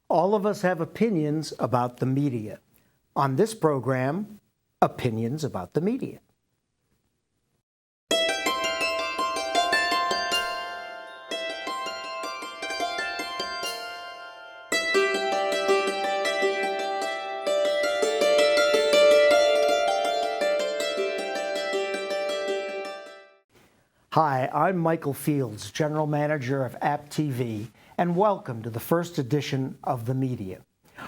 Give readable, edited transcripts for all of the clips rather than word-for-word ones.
All of us have opinions about the media. On this program, Opinions About the Media. Hi, I'm Michael Fields, General Manager of App TV, and welcome to the first edition of The Media.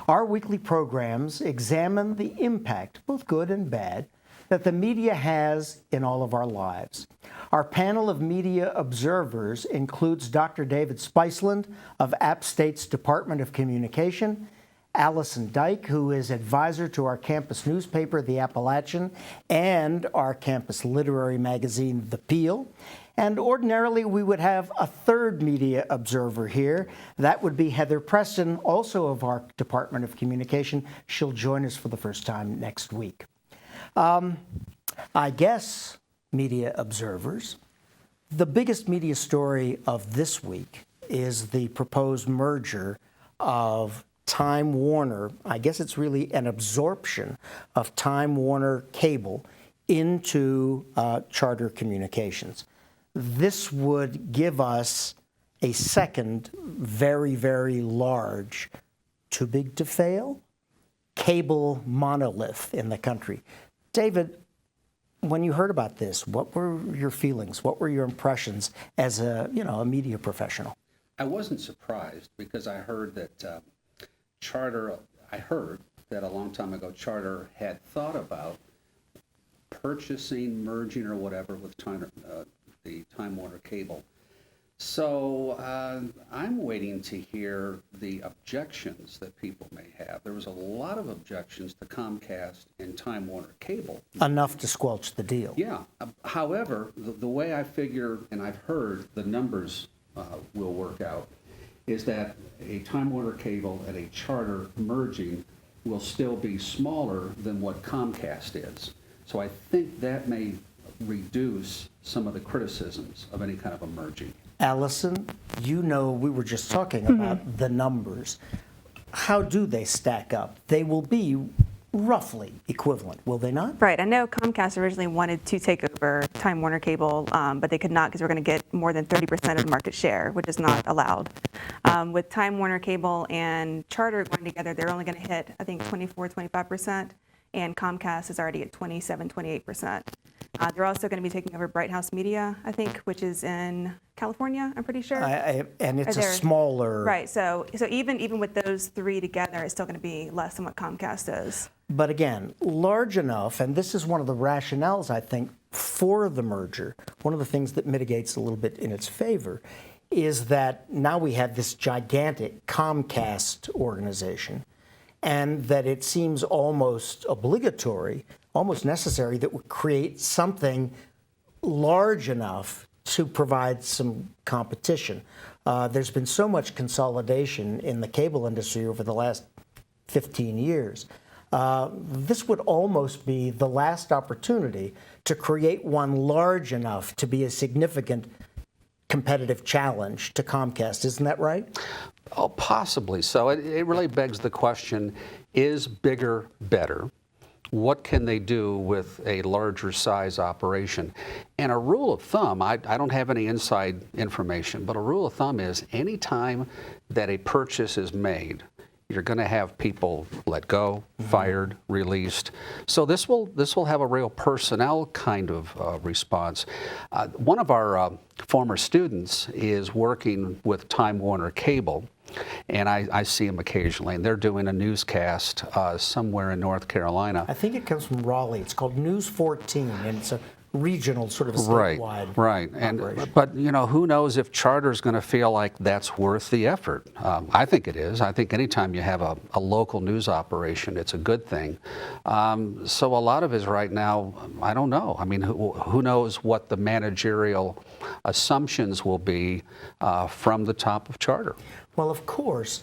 Our weekly programs examine the impact, both good and bad, that the media has in all of our lives. Our panel of media observers includes Dr. David Spiceland of App State's Department of Communication, Allison Dyke, who is advisor to our campus newspaper, The Appalachian, and our campus literary magazine, The Peel. And ordinarily, we would have a third media observer here. That would be Heather Preston, also of our Department of Communication. She'll join us for the first time next week. I guess, media observers, the biggest media story of this week is the proposed merger of Time Warner. I guess it's really an absorption of Time Warner Cable into Charter Communications. This would give us a second very, very large, too big to fail, cable monolith in the country. David, when you heard about this, what were your feelings? What were your impressions as a media professional? I wasn't surprised because I heard that a long time ago Charter had thought about purchasing, merging, or whatever with the Time Warner Cable. So I'm waiting to hear the objections that people may have. There was a lot of objections to Comcast and Time Warner Cable. Enough to squelch the deal. Yeah. However, the way I figure, and I've heard the numbers will work out, is that a Time Warner Cable and a Charter merging will still be smaller than what Comcast is. So I think that may reduce some of the criticisms of any kind of a merging. Allison, we were just talking about the numbers. How do they stack up? They will be roughly equivalent, will they not? Right. I know Comcast originally wanted to take over Time Warner Cable, but they could not because we're going to get more than 30% of the market share, which is not allowed. With Time Warner Cable and Charter going together, they're only going to hit, I think, 25%, and Comcast is already at 28%. They're also going to be taking over Bright House Media, I think, which is in California, I'm pretty sure. And it's a smaller... Right, so even with those three together, it's still going to be less than what Comcast is. But again, large enough, and this is one of the rationales, I think, for the merger. One of the things that mitigates a little bit in its favor is that now we have this gigantic Comcast organization, and that it seems almost obligatory, almost necessary, that we create something large enough to provide some competition. There's been so much consolidation in the cable industry over the last 15 years. This would almost be the last opportunity to create one large enough to be a significant competitive challenge to Comcast. Isn't that right? Oh, possibly so. It really begs the question, is bigger better? What can they do with a larger size operation? And a rule of thumb, I don't have any inside information, but a rule of thumb is any time that a purchase is made, you're going to have people let go, fired, released. So this will have a real personnel kind of response. One of our former students is working with Time Warner Cable, and I see them occasionally, and they're doing a newscast somewhere in North Carolina. I think it comes from Raleigh. It's called News 14, and it's a regional sort of statewide right. But who knows if Charter's going to feel like that's worth the effort. I think it is. I think anytime you have a local news operation, it's a good thing. So a lot of it right now, I don't know. I mean, who knows what the managerial assumptions will be from the top of Charter. Well, of course,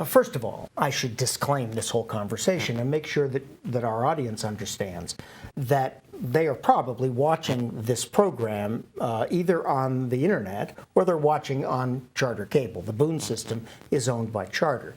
first of all, I should disclaim this whole conversation and make sure that our audience understands that they are probably watching this program either on the internet or they're watching on Charter Cable. The Boone system is owned by Charter.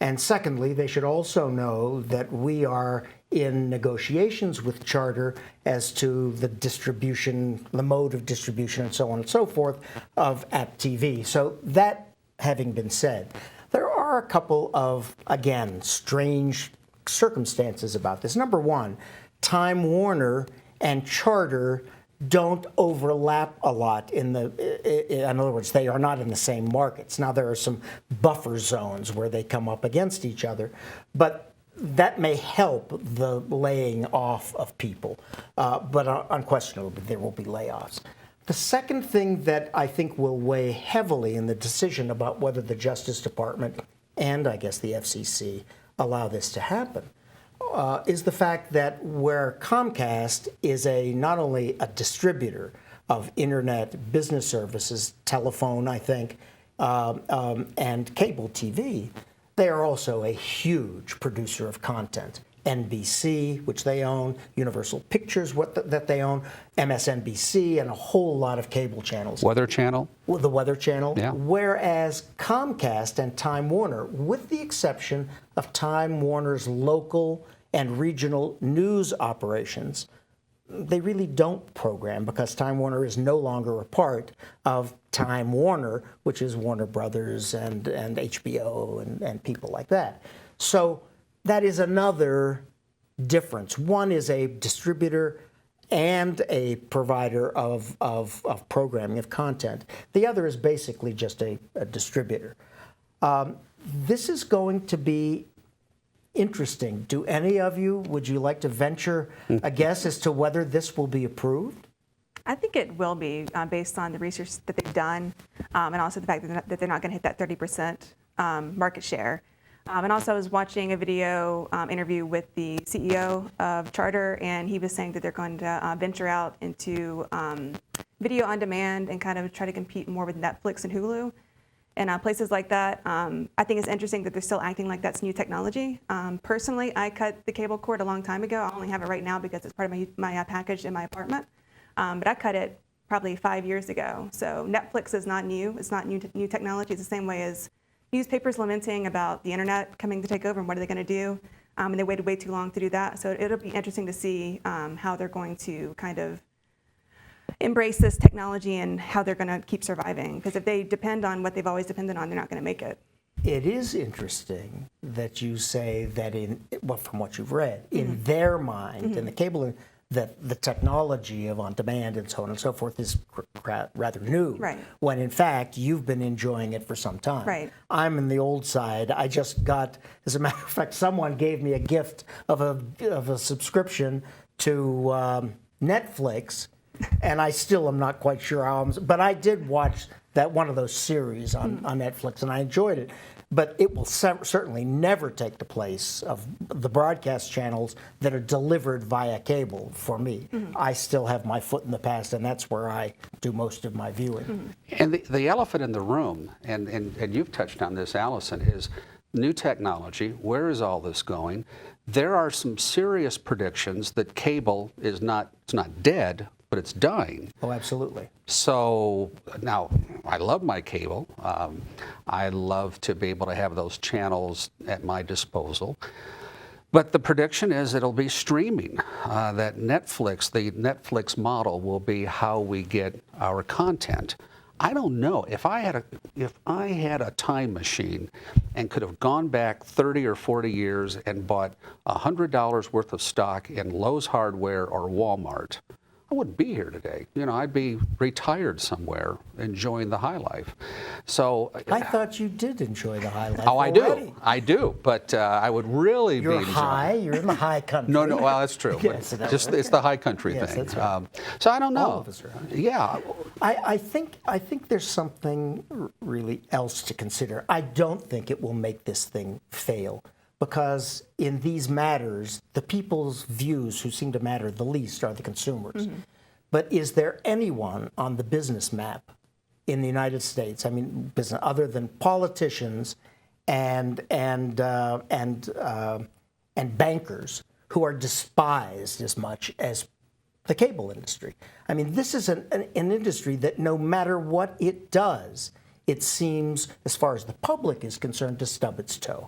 And secondly, they should also know that we are in negotiations with Charter as to the distribution, the mode of distribution, and so on and so forth of App TV. So that having been said, there are a couple of, again, strange circumstances about this. Number one, Time Warner and Charter don't overlap a lot in other words, they are not in the same markets. Now, there are some buffer zones where they come up against each other, but that may help the laying off of people. But unquestionably, there will be layoffs. The second thing that I think will weigh heavily in the decision about whether the Justice Department and I guess the FCC allow this to happen is the fact that where Comcast is not only a distributor of internet business services, telephone, I think, and cable TV, they are also a huge producer of content. NBC, which they own, Universal Pictures, that they own, MSNBC, and a whole lot of cable channels. Weather Channel? Well, the Weather Channel. Yeah. Whereas Comcast and Time Warner, with the exception of Time Warner's local and regional news operations, they really don't program because Time Warner is no longer a part of Time Warner, which is Warner Brothers and HBO and people like that. So that is another difference. One is a distributor and a provider of programming, of content. The other is basically just a distributor. This is going to be interesting. Do any of you, would you like to venture a guess as to whether this will be approved? I think it will be based on the research that they've done and also the fact that they're not going to hit that 30% market share. And also I was watching a video interview with the CEO of Charter, and he was saying that they're going to venture out into video on demand and kind of try to compete more with Netflix and Hulu. And places like that, I think it's interesting that they're still acting like that's new technology. Personally, I cut the cable cord a long time ago. I only have it right now because it's part of my package in my apartment. But I cut it probably 5 years ago. So Netflix is not new. It's not new technology. It's the same way as newspapers lamenting about the internet coming to take over and what are they going to do. And they waited way too long to do that. So it'll be interesting to see how they're going to kind of embrace this technology and how they're going to keep surviving. Because if they depend on what they've always depended on, they're not going to make it. It is interesting that you say that from what you've read, in their mind, in the cable, that the technology of on demand and so on and so forth is rather new. Right. When in fact, you've been enjoying it for some time. Right. I'm in the old side. I just got, as a matter of fact, someone gave me a gift of a subscription to Netflix, and I still am not quite sure how but I did watch that one of those series on Netflix, and I enjoyed it. But it will certainly never take the place of the broadcast channels that are delivered via cable for me. I still have my foot in the past, and that's where I do most of my viewing. And the elephant in the room, and you've touched on this, Allison, is new technology. Where is all this going? There are some serious predictions that cable is it's not dead, but it's dying. Oh, absolutely. So now, I love my cable. I love to be able to have those channels at my disposal. But the prediction is it'll be streaming. That the Netflix model will be how we get our content. I don't know. If I had a time machine and could have gone back 30 or 40 years and bought $100 worth of stock in Lowe's Hardware or Walmart, I wouldn't be here today. I'd be retired somewhere enjoying the high life. So I thought you did enjoy the high life. Oh, already. I do. But I would really be enjoying. You're in the high country. No, well, that's true. Yes, but it's the high country yes, thing. That's right. So I don't know. All of us are high. Yeah. I think there's something really else to consider. I don't think it will make this thing fail, because in these matters, the people's views who seem to matter the least are the consumers. But is there anyone on the business map in the United States, business other than politicians and bankers, who are despised as much as the cable industry? This is an industry that no matter what it does, it seems, as far as the public is concerned, to stub its toe.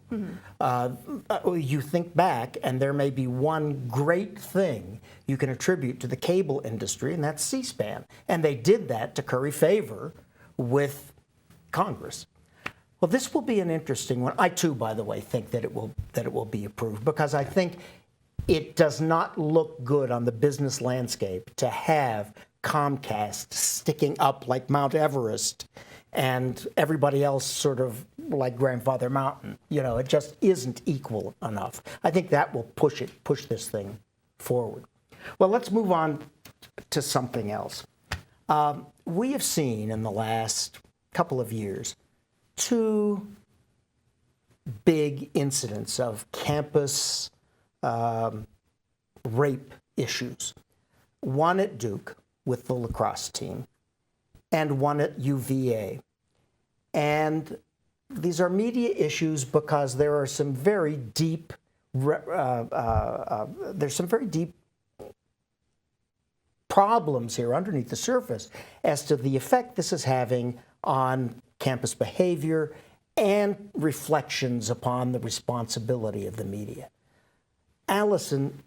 You think back, and there may be one great thing you can attribute to the cable industry, and that's C-SPAN. And they did that to curry favor with Congress. Well, this will be an interesting one. I too, by the way, think that it will be approved, because I think it does not look good on the business landscape to have Comcast sticking up like Mount Everest and everybody else sort of like Grandfather Mountain. You know, it just isn't equal enough. I think that will push this thing forward. Well, let's move on to something else. We have seen in the last couple of years 2 big incidents of campus rape issues. One at Duke with the lacrosse team, and one at UVA. And these are media issues because there are some very deep, problems here underneath the surface as to the effect this is having on campus behavior and reflections upon the responsibility of the media. Allison,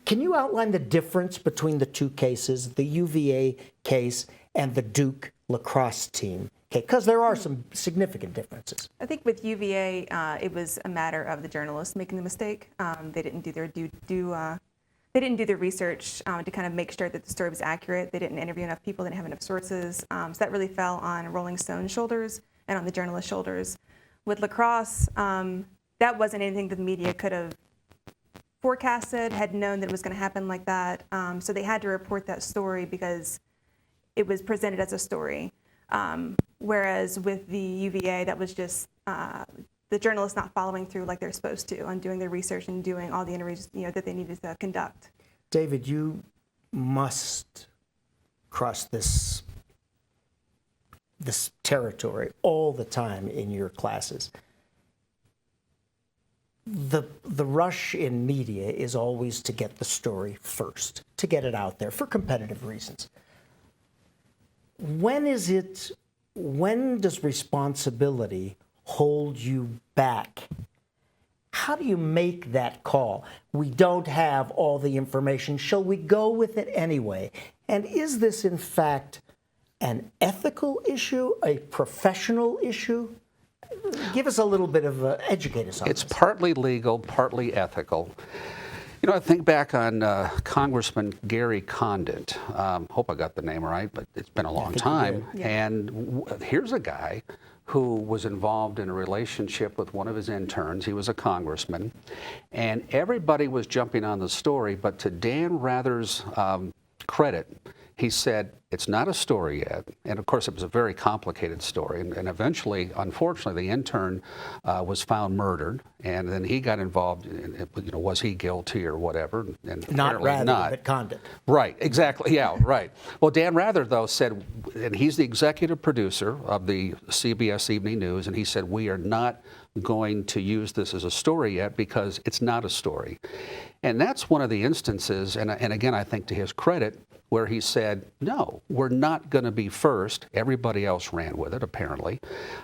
can you outline the difference between the 2 cases, the UVA case and the Duke lacrosse team? Because there are some significant differences. I think with UVA, it was a matter of the journalists making the mistake. They didn't do their they didn't do their research to kind of make sure that the story was accurate. They didn't interview enough people. They didn't have enough sources. So that really fell on Rolling Stone's shoulders and on the journalists' shoulders. With lacrosse, that wasn't anything that the media could have forecasted, had known that it was going to happen like that. So they had to report that story because it was presented as a story. Whereas with the UVA, that was just the journalists not following through like they're supposed to on doing their research and doing all the interviews that they needed to conduct. David, you must cross this territory all the time in your classes. The rush in media is always to get the story first, to get it out there for competitive reasons. When does responsibility hold you back? How do you make that call? We don't have all the information. Shall we go with it anyway? And is this, in fact, an ethical issue, a professional issue? Give us a little bit of educate us on It's this. partly legal, partly ethical. You know, I think back on Congressman Gary Condit. Hope I got the name right, but it's been a long time. Yeah. And here's a guy who was involved in a relationship with one of his interns. He was a congressman. And everybody was jumping on the story, but to Dan Rather's credit, he said, it's not a story yet. And of course, it was a very complicated story. And eventually, unfortunately, the intern was found murdered. And then he got involved in, was he guilty or whatever? And Not Rather, not. but Condit. Right, exactly, yeah, right. Well, Dan Rather, though, said, and he's the executive producer of the CBS Evening News, and he said, we are not going to use this as a story yet because it's not a story. And that's one of the instances, and again, I think to his credit, where he said, no, we're not going to be first. Everybody else ran with it, apparently.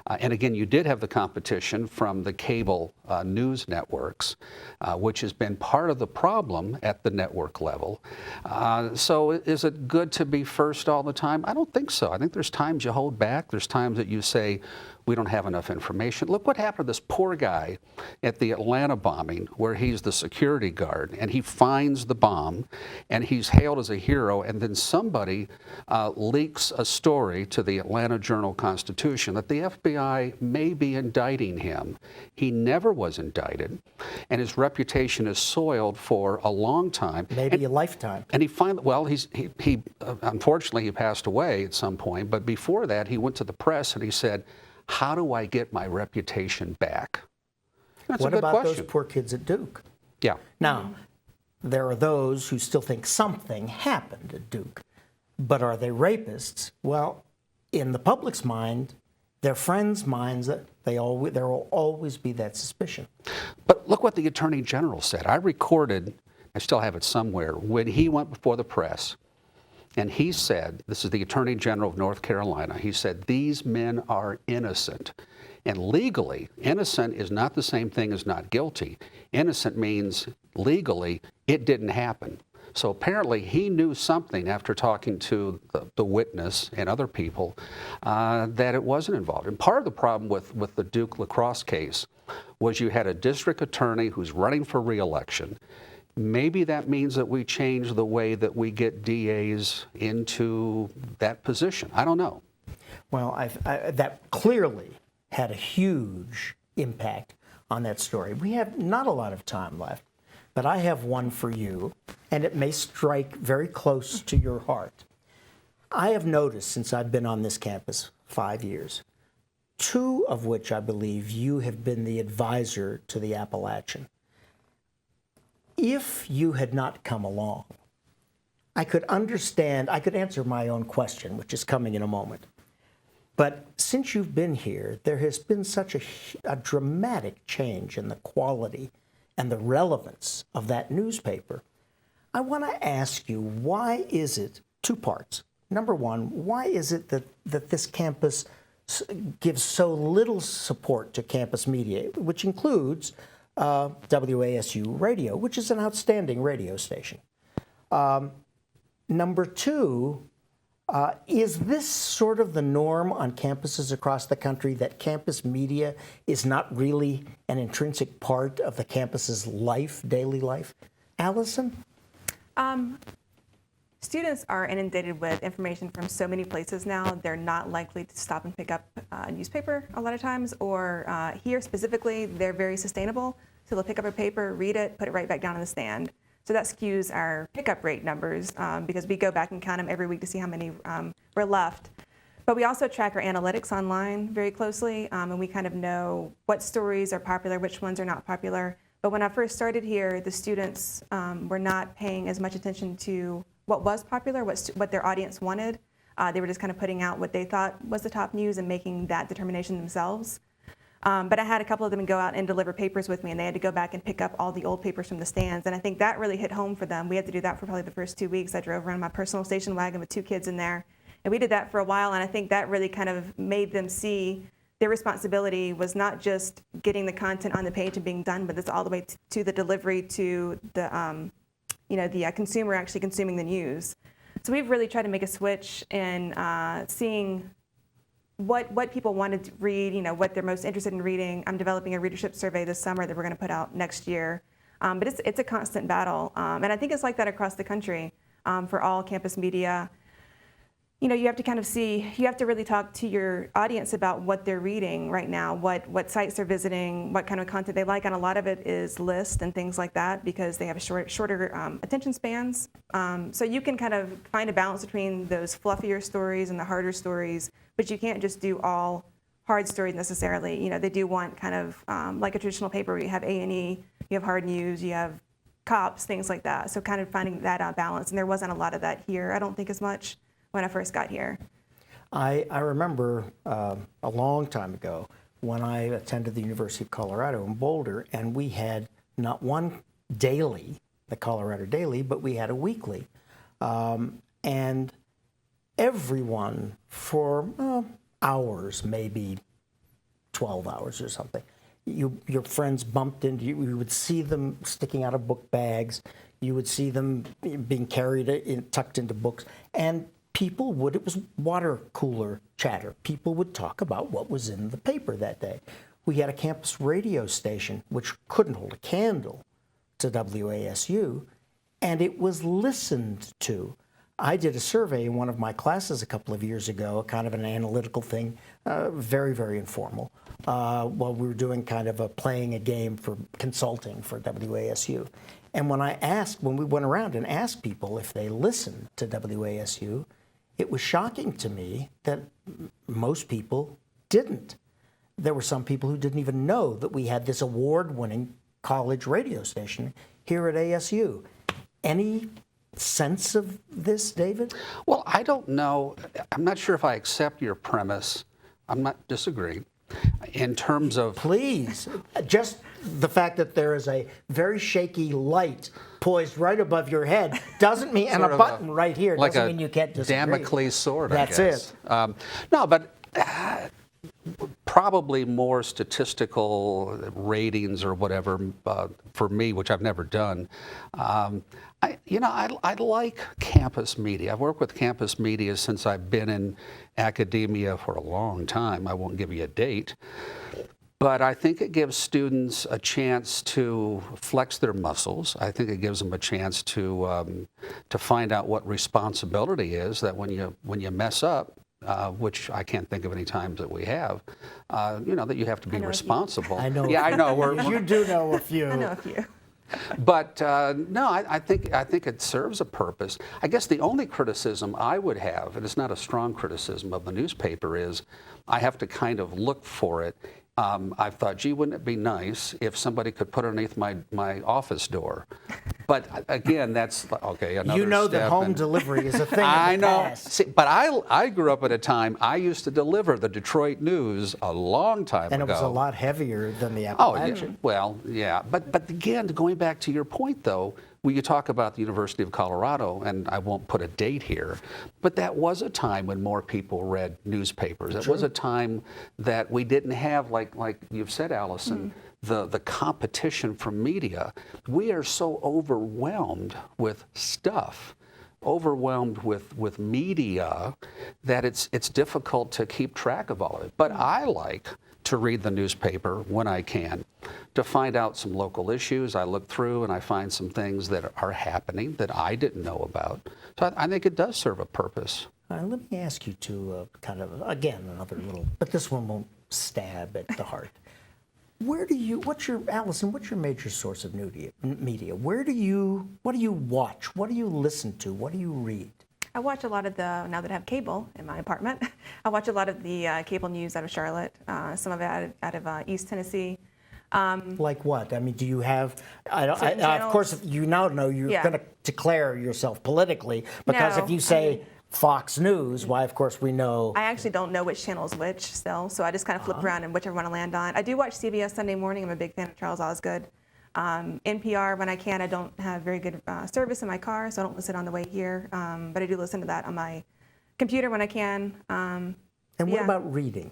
And again, you did have the competition from the cable news networks, which has been part of the problem at the network level. So is it good to be first all the time? I don't think so. I think there's times you hold back. There's times that you say, we don't have enough information. Look what happened to this poor guy at the Atlanta bombing, where he's the security guard, and he finds the bomb, and he's hailed as a hero, and then somebody leaks a story to the Atlanta Journal-Constitution that the FBI may be indicting him. He never was indicted, and his reputation is soiled for a long time. Maybe a lifetime. And he finally, well, he unfortunately, he passed away at some point, but before that, he went to the press and he said, how do I get my reputation back? That's What a good about question. those poor kids at Duke? Yeah. Now, there are those who still think something happened at Duke, but are they rapists? Well, in the public's mind, their friends' minds, there will always be that suspicion. But look what the Attorney General said. I recorded, I still have it somewhere, when he went before the press And he said, this is the Attorney General of North Carolina, he said, these men are innocent. And legally, innocent is not the same thing as not guilty. Innocent means legally it didn't happen. So apparently he knew something after talking to the witness and other people that it wasn't involved. And part of the problem with the Duke lacrosse case was you had a district attorney who's running for re-election. Maybe that means that we change the way that we get DAs into that position. I don't know. Well, that clearly had a huge impact on that story. We have not a lot of time left, but I have one for you, and it may strike very close to your heart. I have noticed since I've been on this campus 5 years, 2 of which I believe you have been the advisor to the Appalachian. If you had not come along, I could understand, I could answer my own question, which is coming in a moment. But since you've been here, there has been such a dramatic change in the quality and the relevance of that newspaper. I want to ask you, why is it, 2 parts. Number one, why is it that this campus gives so little support to campus media, which includes WASU Radio, which is an outstanding radio station? Number 2, is this sort of the norm on campuses across the country, that campus media is not really an intrinsic part of the campus's life, daily life? Allison? Students are inundated with information from so many places now. They're not likely to stop and pick up a newspaper a lot of times, or here specifically, they're very sustainable. So they'll pick up a paper, read it, put it right back down in the stand. So that skews our pickup rate numbers because we go back and count them every week to see how many were left. But we also track our analytics online very closely, and we kind of know what stories are popular, which ones are not popular. But when I first started here, the students were not paying as much attention to what was popular, what their audience wanted. They were just kind of putting out what they thought was the top news and making that determination themselves. But I had a couple of them go out and deliver papers with me, and they had to go back and pick up all the old papers from the stands. And I think that really hit home for them. We had to do that for probably the first 2 weeks. I drove around my personal station wagon with 2 kids in there. And we did that for a while, and I think that really kind of made them see their responsibility was not just getting the content on the page and being done, but it's all the way to the delivery to the consumer actually consuming the news. So we've really tried to make a switch in seeing what people wanted to read, what they're most interested in reading. I'm developing a readership survey this summer that we're going to put out next year. But it's a constant battle. And I think it's like that across the country for all campus media. You have to kind of you have to really talk to your audience about what they're reading right now, what sites they're visiting, what kind of content they like. And a lot of it is lists and things like that because they have shorter attention spans. So you can kind of find a balance between those fluffier stories and the harder stories, but you can't just do all hard stories necessarily. They do want kind of like a traditional paper where you have A&E, you have hard news, you have cops, things like that. So kind of finding that balance. And there wasn't a lot of that here, I don't think, as much when I first got here. I remember a long time ago when I attended the University of Colorado in Boulder, and we had not one daily, the Colorado Daily, but we had a weekly. And everyone for hours, maybe 12 hours or something, your friends bumped into you. You would see them sticking out of book bags. You would see them being carried tucked into books. And it was water cooler chatter. People would talk about what was in the paper that day. We had a campus radio station which couldn't hold a candle to WASU, and it was listened to. I did a survey in one of my classes a couple of years ago, kind of an analytical thing, very, very informal, while we were doing kind of playing a game for consulting for WASU. And when we went around and asked people if they listened to WASU, it was shocking to me that most people didn't. There were some people who didn't even know that we had this award-winning college radio station here at ASU. Any sense of this, David? Well, I don't know. I'm not sure if I accept your premise. I'm not disagreeing. In terms of Please, just the fact that there is a very shaky light poised right above your head doesn't mean, and sort a of button right here like doesn't a mean you can't disagree. Damocles sword, That's I guess. it. No, but probably more statistical ratings or whatever for me, which I've never done. I like campus media. I've worked with campus media since I've been in academia for a long time. I won't give you a date. But I think it gives students a chance to flex their muscles. I think it gives them a chance to find out what responsibility is, that when you mess up, which I can't think of any times that we have, that you have to be responsible. I know. Yeah, I know. You do know a few. I know a few. But no, I think it serves a purpose. I guess the only criticism I would have, and it's not a strong criticism of the newspaper, is I have to kind of look for it. I've thought, gee, wouldn't it be nice if somebody could put it underneath my office door? But again, that's okay. Another You know that step, home and delivery is a thing I in the know. past. See, but I grew up at a time I used to deliver the Detroit News a long time And ago. it was a lot heavier than the Oh, Appalachian. yeah. Well, yeah. But again, going back to your point, though, when you talk about the University of Colorado, and I won't put a date here, but that was a time when more people read newspapers. It was a time that we didn't have, like you've said, Allison, the competition from media. We are so overwhelmed with stuff, overwhelmed with media, that it's difficult to keep track of all of it. But I like to read the newspaper when I can, to find out some local issues. I look through and I find some things that are happening that I didn't know about. So I think it does serve a purpose. Let me ask you to kind of, again, another little, but this one won't stab at the heart. Allison, what's your major source of media? What do you watch? What do you listen to? What do you read? I watch a lot of now that I have cable in my apartment, I watch a lot of the cable news out of Charlotte, some of it out of East Tennessee. Like what? I mean, do you have, of channels? course, you now know you're going to declare yourself politically, because No, if you say Fox News, why, of course, we know. I actually don't know which channel is which still, so I just kind of flip around and whichever one I land on. I do watch CBS Sunday Morning. I'm a big fan of Charles Osgood. NPR, when I can. I don't have very good service in my car, so I don't listen on the way here, but I do listen to that on my computer when I can. And what about reading?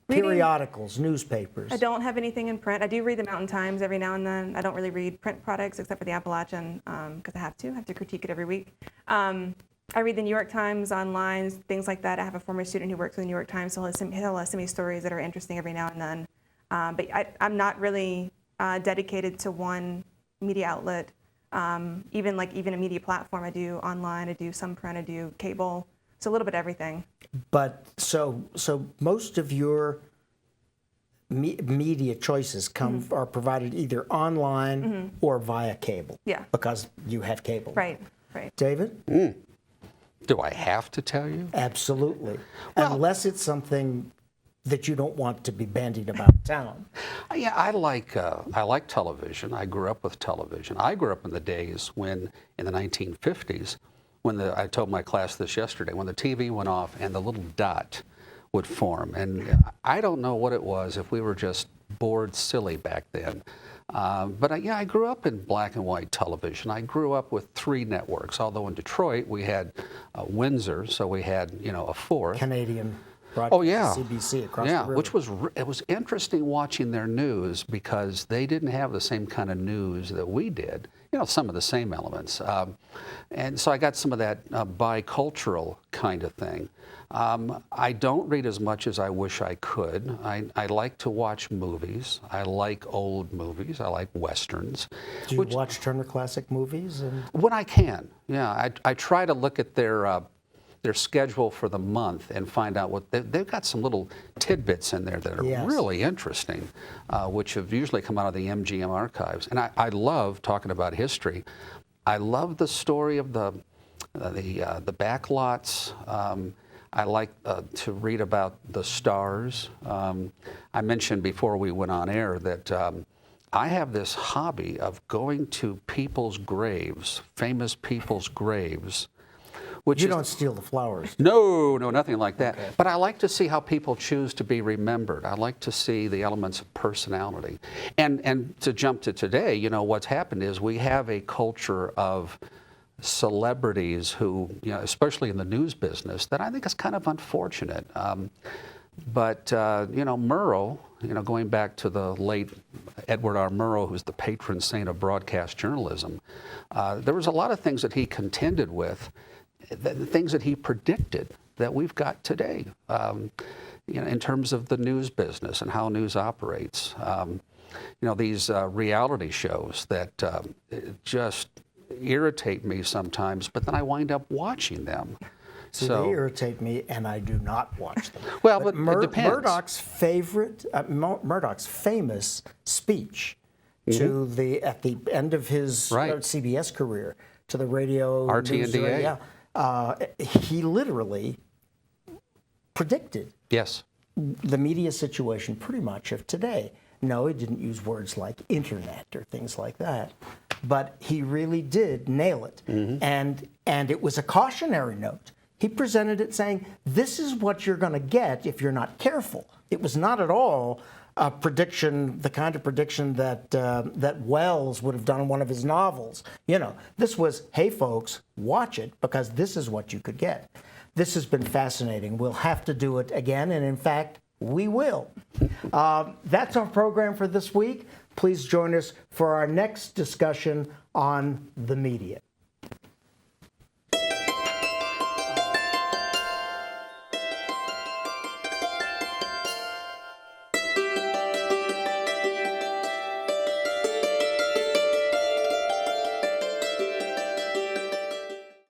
Reading? Periodicals, newspapers. I don't have anything in print. I do read the Mountain Times every now and then. I don't really read print products except for the Appalachian, because I have to critique it every week. I read the New York Times online, things like that. I have a former student who works for the New York Times, so he'll send me stories that are interesting every now and then. But I'm not really dedicated to one media outlet. Even a media platform, I do online, I do some print, I do cable, so a little bit of everything. But so most of your media choices are provided either online or via cable. Yeah. Because you have cable. Right. David? Do I have to tell you? Absolutely. Unless it's something that you don't want to be bandied about town. Yeah, I like television. I grew up with television. I grew up in the days when, in the 1950s, I told my class this yesterday, when the TV went off and the little dot would form. And I don't know what it was, if we were just bored silly back then. But I grew up in black and white television. I grew up with 3 networks, although in Detroit we had Windsor, so we had, a fourth. Canadian broadcast, Oh yeah, CBC across the river. which was interesting watching their news, because they didn't have the same kind of news that we did. Some of the same elements, and so I got some of that bicultural kind of thing. I don't read as much as I wish I could. I like to watch movies. I like old movies. I like westerns. Do you watch Turner Classic Movies? When I can, yeah. I try to look at their schedule for the month and find out what they've got. Some little tidbits in there that are really interesting, which have usually come out of the MGM archives. And I love talking about history. I love the story of the backlots. I like to read about the stars. I mentioned before we went on air that I have this hobby of going to people's graves, famous people's graves, which You is, don't steal the flowers. no, nothing like that. But I like to see how people choose to be remembered. I like to see the elements of personality. And to jump to today, you know, what's happened is we have a culture of celebrities who, you know, especially in the news business, that I think is kind of unfortunate. But you know, Murrow, you know, going back to the late Edward R. Murrow, who's the patron saint of broadcast journalism, there was a lot of things that he contended with, the things that he predicted that we've got today, you know, in terms of the news business and how news operates. You know, these reality shows that just irritate me sometimes, but then I wind up watching them. See, they irritate me, and I do not watch them. Well, but it depends. Murdoch's famous speech to at the end of his CBS career to the radio RTNDA. He literally predicted the media situation pretty much of today. No, he didn't use words like internet or things like that, but he really did nail it. And it was a cautionary note. He presented it saying, this is what you're going to get if you're not careful. It was not at all a prediction, the kind of prediction that that Wells would have done in one of his novels. You know, this was, hey, folks, watch it because this is what you could get. This has been fascinating. We'll have to do it again, and in fact, we will. That's our program for this week. Please join us for our next discussion on the media.